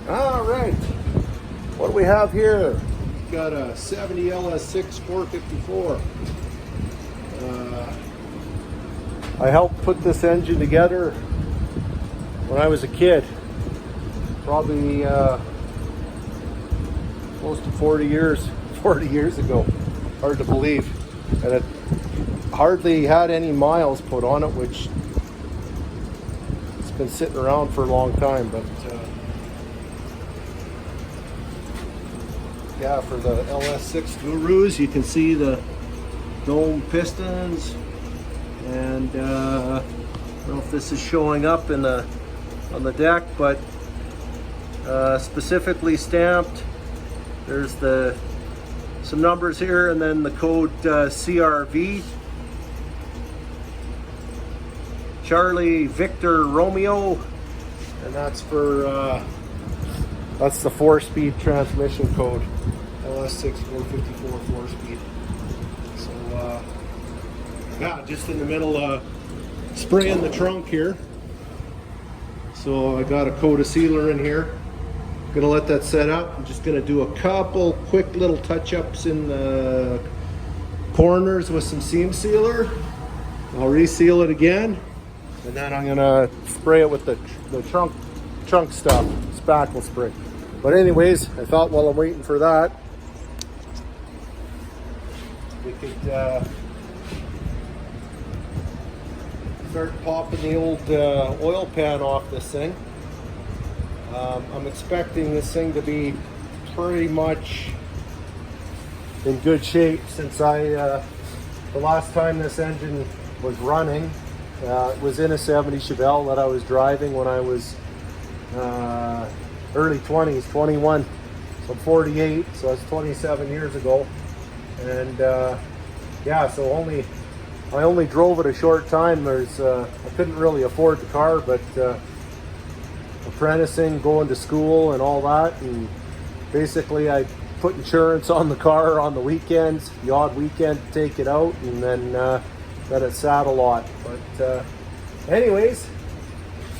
All right, what do we have here? We've got a 70 LS-6 454. I helped put this engine together when I was a kid, probably close to 40 years ago. Hard to believe. And it hardly had any miles put on it, which it's been sitting around for a long time, but yeah, for the LS-6 gurus, you can see the dome pistons, and I don't know if this is showing up on the deck, but specifically stamped. There's some numbers here, and then the code CRV, Charlie Victor Romeo, and that's for that's the 4-speed transmission code, LS-6 454 4-speed. So yeah, just in the middle of spraying the trunk here. So I got a coat of sealer in here. Gonna let that set up. I'm just gonna do a couple quick little touch-ups in the corners with some seam sealer. I'll reseal it again, and then I'm gonna spray it with the trunk stuff, spackle spray. But anyways, I thought while I'm waiting for that, we could start popping the old oil pan off this thing. I'm expecting this thing to be pretty much in good shape, since the last time this engine was running, it was in a 70 Chevelle that I was driving when I was early 20s, 21. So I'm 48, so that's 27 years ago. And yeah, so I only drove it a short time. I couldn't really afford the car, but apprenticing, going to school and all that, and basically I put insurance on the car on the weekends, the odd weekend to take it out, and then let it sat a lot. But anyways,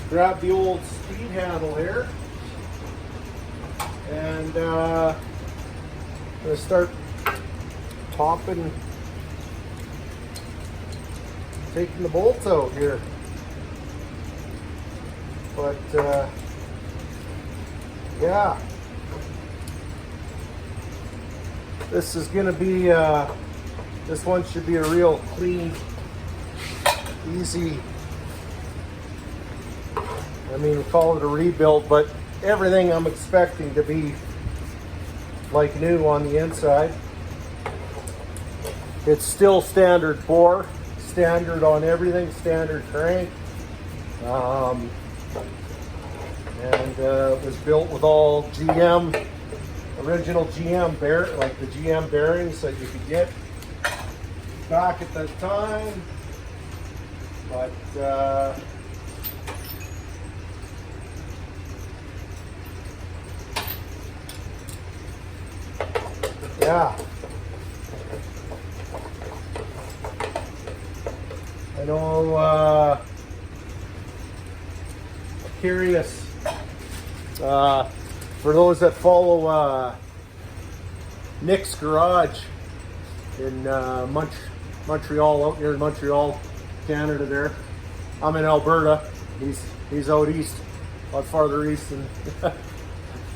grab the old speed handle here, and I'm gonna start taking the bolts out here. But yeah, this is gonna be this one should be a real clean, easy, I mean, we call it a rebuild, but everything I'm expecting to be like new on the inside. It's still standard bore, standard on everything, standard crank. And it was built with all original GM like the GM bearings that you could get back at that time. But yeah, I know. Curious. For those that follow Nick's Garage in Montreal, out near Montreal, Canada there. I'm in Alberta. He's out east, a lot farther east, and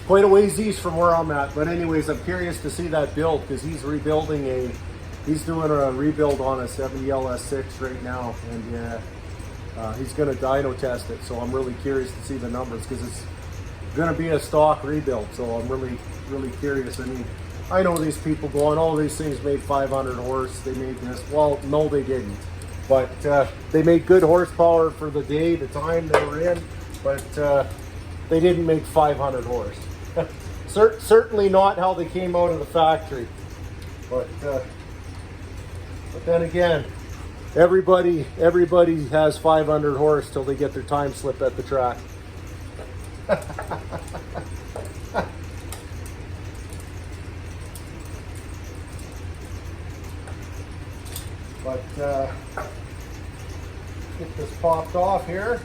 quite a ways east from where I'm at. But anyways, I'm curious to see that build, because he's doing a rebuild on a 70 LS-6 right now, and he's going to dyno test it. So I'm really curious to see the numbers, because it's going to be a stock rebuild. So I'm really curious. I mean, I know these people going, oh, these things made 500 horse, they made this. Well, no, they didn't. But they made good horsepower for the day, the time they were in, but they didn't make 500 horse. Certainly not how they came out of the factory. But then again, everybody has 500 horse till they get their time slip at the track. But get this popped off here.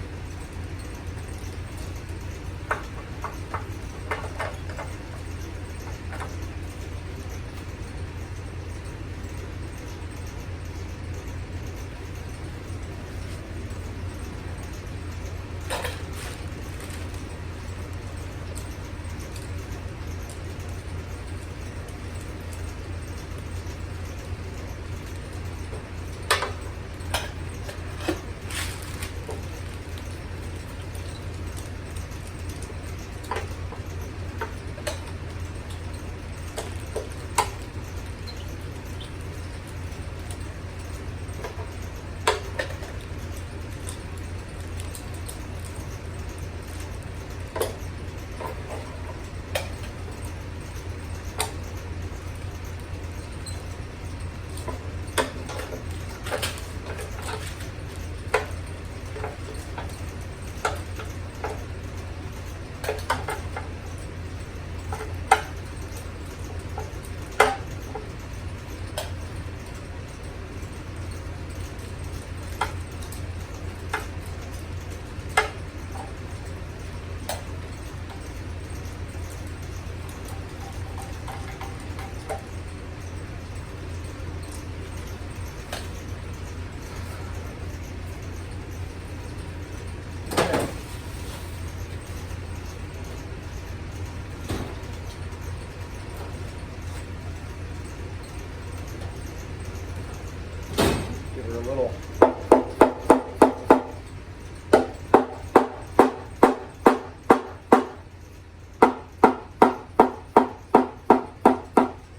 a little.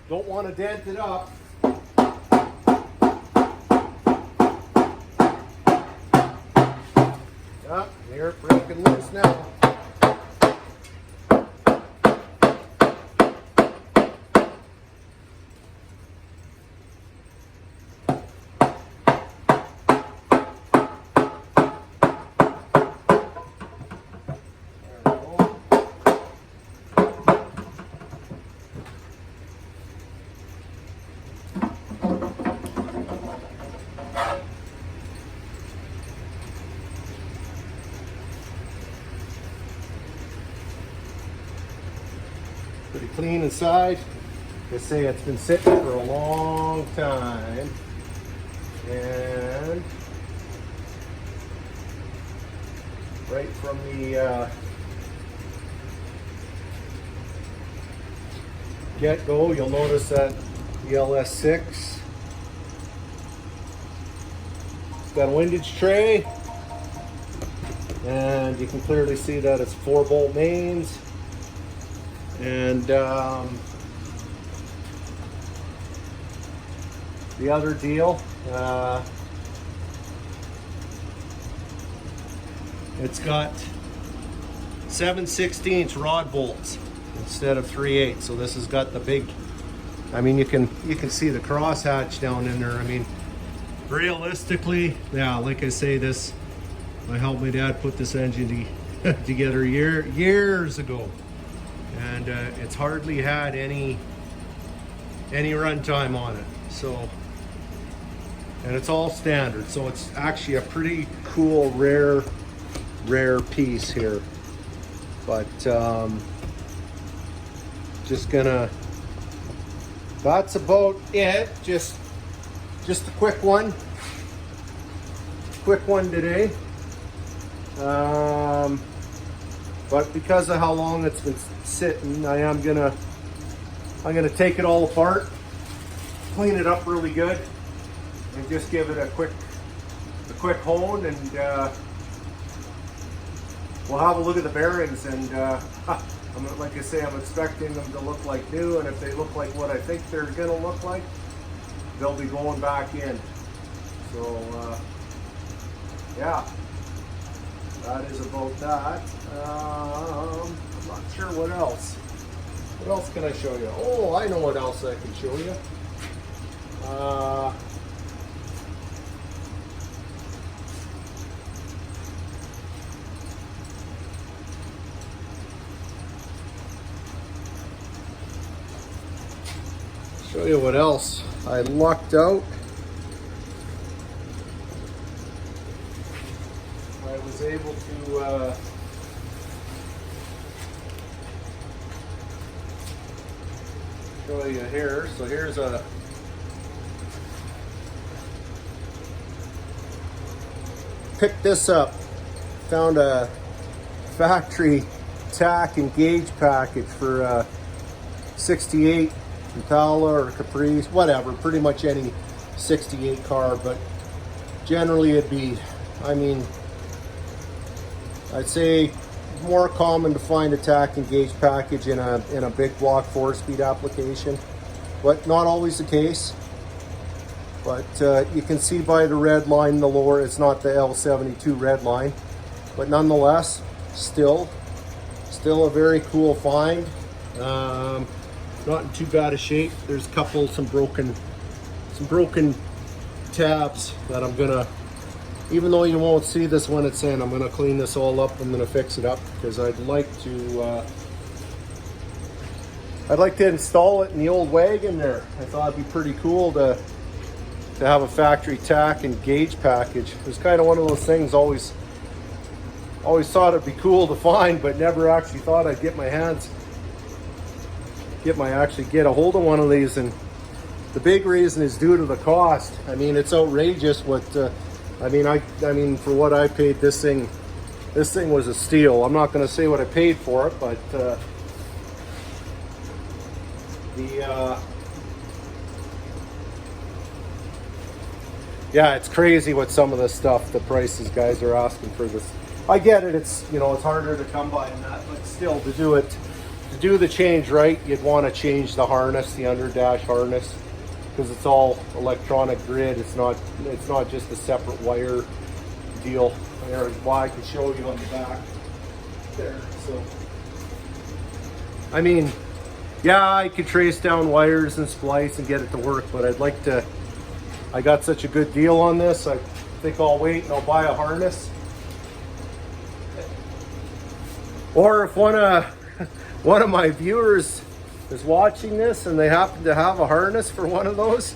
Don't want to dent it up. Yeah, here it breaking loose now. Pretty clean inside. They say it's been sitting for a long time. And right from the get-go, you'll notice that the LS-6 it's got a windage tray, and you can clearly see that it's 4-bolt mains. And the other deal, it's got 7/16 rod bolts instead of 3/8. So this has got the big. I mean, you can see the crosshatch down in there. I mean, realistically, yeah, like I say, this I helped my dad put this engine together years ago. And it's hardly had any run time on it. So, and it's all standard. So it's actually a pretty cool, rare piece here. But just gonna. That's about it. Just a quick one. Quick one today. But because of how long it's been sitting, I'm gonna take it all apart, clean it up really good, and just give it a quick hone, and we'll have a look at the bearings. And like I say, I'm expecting them to look like new, and if they look like what I think they're gonna look like, they'll be going back in. So yeah. That is about that. I'm not sure what else. What else can I show you? Oh, I know what else I can show you. Show you what else I lucked out. I was able to show you here. So here's a picked this up. Found a factory tack and gauge package for 68 Impala or Caprice, whatever, pretty much any 68 car, but generally it'd be, I mean, I'd say more common to find a tack and gauge package in a big block 4-speed application, but not always the case. But you can see by the red line, the lower, it's not the L72 red line, but nonetheless, still a very cool find. Not in too bad a shape. There's some broken tabs that I'm gonna, even though you won't see this when it's in, I'm gonna clean this all up. I'm gonna fix it up because I'd like to install it in the old wagon there. I thought it'd be pretty cool to have a factory tack and gauge package. It was kind of one of those things, always thought it'd be cool to find, but never actually thought I'd get a hold of one of these. And the big reason is due to the cost. I mean, it's outrageous what I mean for what I paid. This thing was a steal. I'm not going to say what I paid for it, but Yeah, it's crazy what some of the stuff, the prices guys are asking for this. I get it, it's, you know, it's harder to come by than that, but still, to do the change right, you'd want to change the harness, the under dash harness, because it's all electronic grid. It's not just a separate wire deal. There's why I can show you on the back there. So, I mean, yeah, I could trace down wires and splice and get it to work, but I'd like to. I got such a good deal on this. I think I'll wait and I'll buy a harness. Or if one of my viewers is watching this and they happen to have a harness for one of those,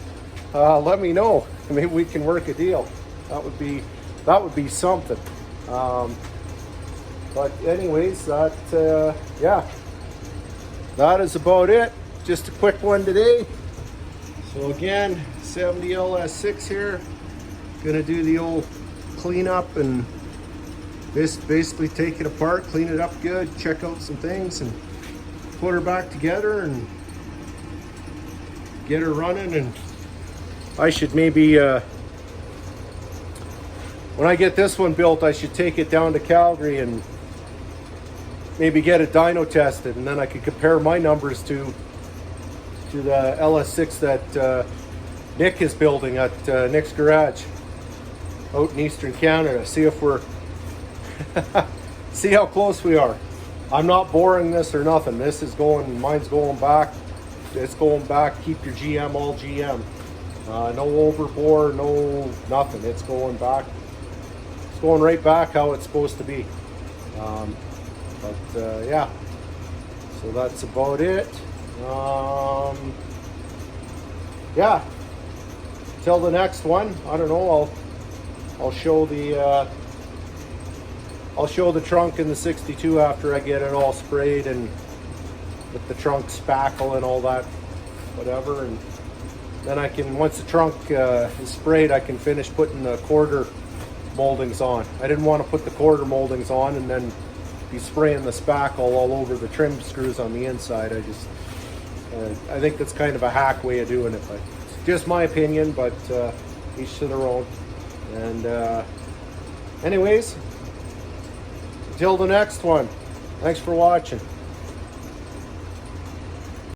let me know. Maybe we can work a deal. That would be something. But anyways, yeah, that is about it. Just a quick one today. So again, 70 LS-6 here. Gonna do the old cleanup and basically take it apart, clean it up good, check out some things, and put her back together and get her running. And I should maybe, when I get this one built, I should take it down to Calgary and maybe get it dyno tested, and then I could compare my numbers to the LS-6 that Nick is building at Nick's garage out in Eastern Canada. See if we're see how close we are. I'm not boring this or nothing. This is going, mine's going back. It's going back. Keep your GM all GM. No overbore, no nothing. It's going back. It's going right back how it's supposed to be. Yeah. So that's about it. Yeah. Till the next one. I don't know. I'll show the. I'll show the trunk in the 62 after I get it all sprayed and with the trunk spackle and all that, whatever. And then I can, once the trunk is sprayed, I can finish putting the quarter moldings on. I didn't want to put the quarter moldings on and then be spraying the spackle all over the trim screws on the inside. I think that's kind of a hack way of doing it, but it's just my opinion, but each to their own. And anyways, until the next one, thanks for watching.